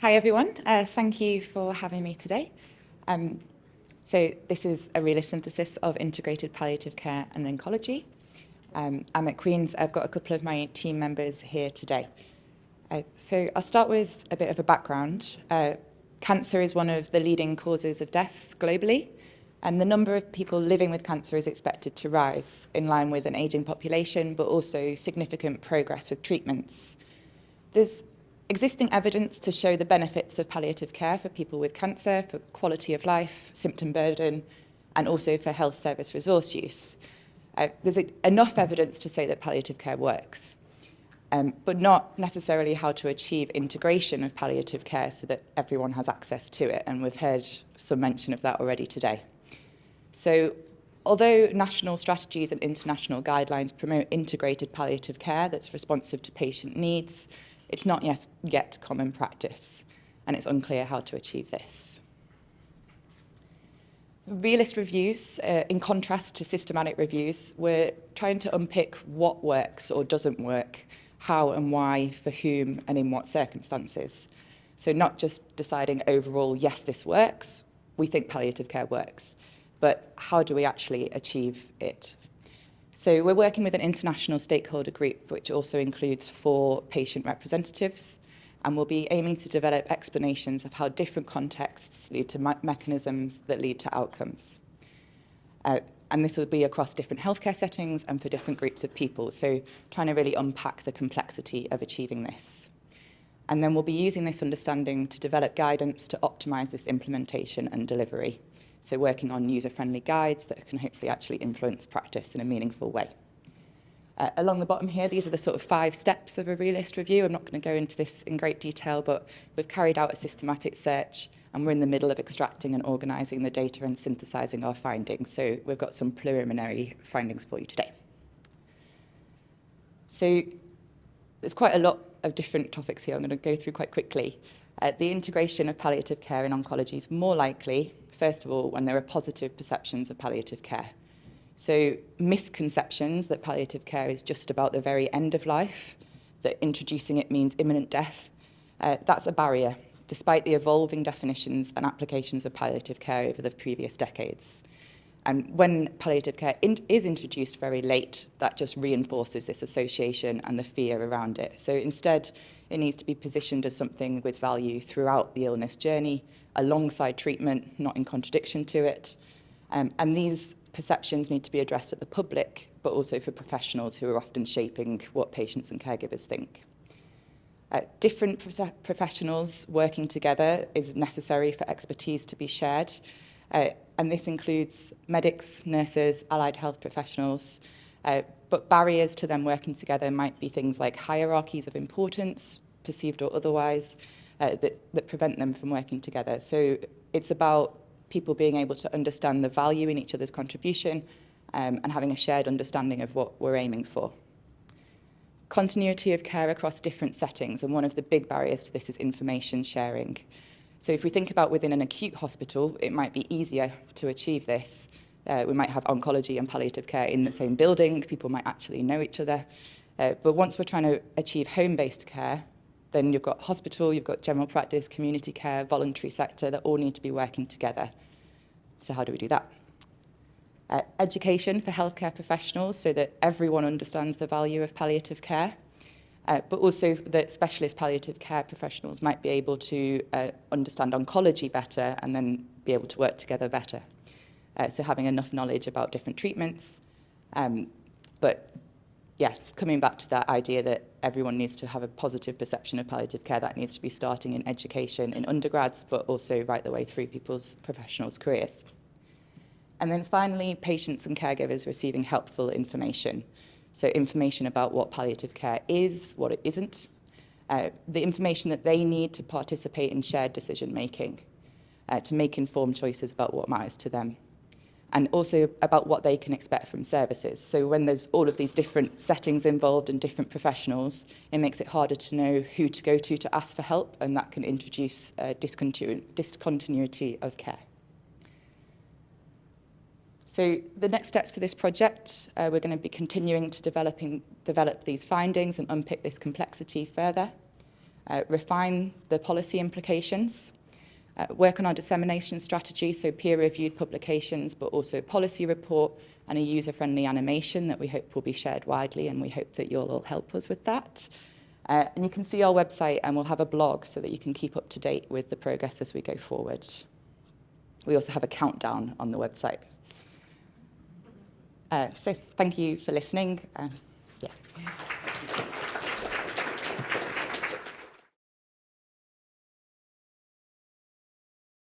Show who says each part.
Speaker 1: Hi everyone, thank you for having me today. So this is a realist synthesis of integrated palliative care and oncology. I'm at Queen's. I've got a couple of my team members here today. So I'll start with a bit of a background. Cancer is one of the leading causes of death globally, and the number of people living with cancer is expected to rise in line with an aging population, but also significant progress with treatments. There's existing evidence to show the benefits of palliative care for people with cancer, for quality of life, symptom burden, and also for health service resource use. There's enough evidence to say that palliative care works, but not necessarily how to achieve integration of palliative care so that everyone has access to it, and we've heard some mention of that already today. So although national strategies and international guidelines promote integrated palliative care that's responsive to patient needs, it's not yet common practice, and it's unclear how to achieve this. Realist reviews, in contrast to systematic reviews, we're trying to unpick what works or doesn't work, how and why, for whom, and in what circumstances. So not just deciding overall, yes, this works, we think palliative care works, but how do we actually achieve it? So we're working with an international stakeholder group, which also includes 4 patient representatives, and we'll be aiming to develop explanations of how different contexts lead to mechanisms that lead to outcomes. And this will be across different healthcare settings and for different groups of people, so trying to really unpack the complexity of achieving this. And then we'll be using this understanding to develop guidance to optimize this implementation and delivery. So working on user-friendly guides that can hopefully actually influence practice in a meaningful way. Along the bottom here, these are the sort of 5 steps of a realist review. I'm not going to go into this in great detail, but we've carried out a systematic search, and we're in the middle of extracting and organising the data and synthesising our findings. So we've got some preliminary findings for you today. So there's quite a lot of different topics here I'm going to go through quite quickly. The integration of palliative care in oncology is more likely, first of all, when there are positive perceptions of palliative care. So misconceptions that palliative care is just about the very end of life, that introducing it means imminent death, that's a barrier, despite the evolving definitions and applications of palliative care over the previous decades. And when palliative care is introduced very late, that just reinforces this association and the fear around it. So instead, it needs to be positioned as something with value throughout the illness journey, alongside treatment, not in contradiction to it. And these perceptions need to be addressed at the public, but also for professionals who are often shaping what patients and caregivers think. Different professionals working together is necessary for expertise to be shared. And this includes medics, nurses, allied health professionals, but barriers to them working together might be things like hierarchies of importance, perceived or otherwise, that prevent them from working together. So it's about people being able to understand the value in each other's contribution and having a shared understanding of what we're aiming for. Continuity of care across different settings, and one of the big barriers to this is information sharing. So if we think about within an acute hospital, it might be easier to achieve this. We might have oncology and palliative care in the same building. People might actually know each other. But once we're trying to achieve home-based care, then you've got hospital, you've got general practice, community care, voluntary sector that all need to be working together. So how do we do that? Education for healthcare professionals so that everyone understands the value of palliative care. But also that specialist palliative care professionals might be able to understand oncology better and then be able to work together better. So having enough knowledge about different treatments. But yeah, coming back to that idea that everyone needs to have a positive perception of palliative care, that needs to be starting in education in undergrads, but also right the way through people's professionals' careers. And then finally, patients and caregivers receiving helpful information. So information about what palliative care is, what it isn't, the information that they need to participate in shared decision-making, to make informed choices about what matters to them, and also about what they can expect from services. So when there's all of these different settings involved and different professionals, it makes it harder to know who to go to ask for help, and that can introduce discontinuity of care. So the next steps for this project, we're going to be continuing to develop these findings and unpick this complexity further. refine the policy implications, work on our dissemination strategy, so peer-reviewed publications, but also policy report and a user-friendly animation that we hope will be shared widely, and we hope that you'll all help us with that. And you can see our website, and we'll have a blog so that you can keep up to date with the progress as we go forward. We also have a countdown on the website. So thank you for listening. Yeah.